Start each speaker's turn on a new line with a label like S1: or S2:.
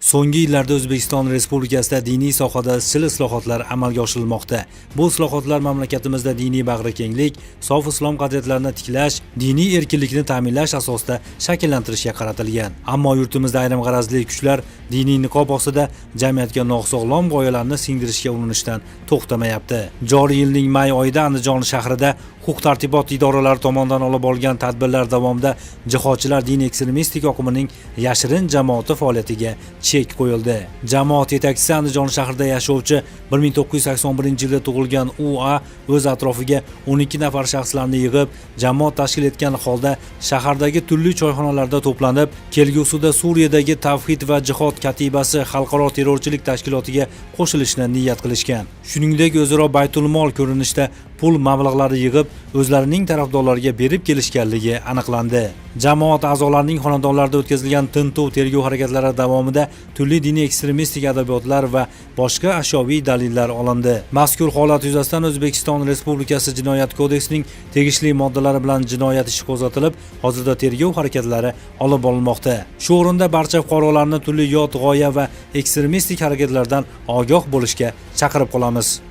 S1: So'nggi yillarda O'zbekiston Respublikasida diniy sohada izchil islohotlar amalga oshirilmoqda. Bu islohotlar mamlakatimizda diniy bag'rikenglik, sof islom qadriyatlarini tiklash, diniy erkinlikni ta'minlash asosida shakllantirishga qaratilgan. Ammo yurtimizda ayrim g'arazli kuchlar diniy niqob ostida jamiyatga nosog'lom g'oyalarni singdirishga urinishdan to'xtamayapti. Joriy yilning may oyida Andijon shahrida huquq-tartibot idoralari tomonidan olib borilgan tadbirlar davomida jihodchilar din ekstremistik oqimining yashirin jamoati faoliyatiga chek qo'yildi. Jamoat yetakchisi Andijon shahrida yashovchi 1981-yilda tug'ilgan U.A. o'z atrofiga 12 nafar shaxslarni yig'ib, jamoat tashkil etgan holda shahardagi turli choyxonalarda to'planib, kelgusida Suriyadagi Tavhid va jihod katibasi xalqaro terrorchilik tashkilotiga qo'shilishni niyat qilishgan. Shuningdek, o'zaro baytul mol ko'rinishda pul mablag'lari yig'ib, o'zlarining tarafdorlariga berib kelishganligi aniqlandi. Jamoat a'zolarining xonadonlarida o'tkazilgan tintuv tergov harakatlari davomida turli diniy ekstremistik adabiyotlar va boshqa ashyoviy dalillar olindi. Mazkur holat yuzasidan O'zbekiston Respublikasi Jinoyat kodeksining tegishli moddalari bilan jinoyat ishi qo'zg'atilib, hozirda tergov harakatlari olib borilmoqda. Shu o'rinda barcha fuqarolarni turli yot g'oya va ekstremistik harakatlardan ogoh bo'lishga chaqirib qolamiz.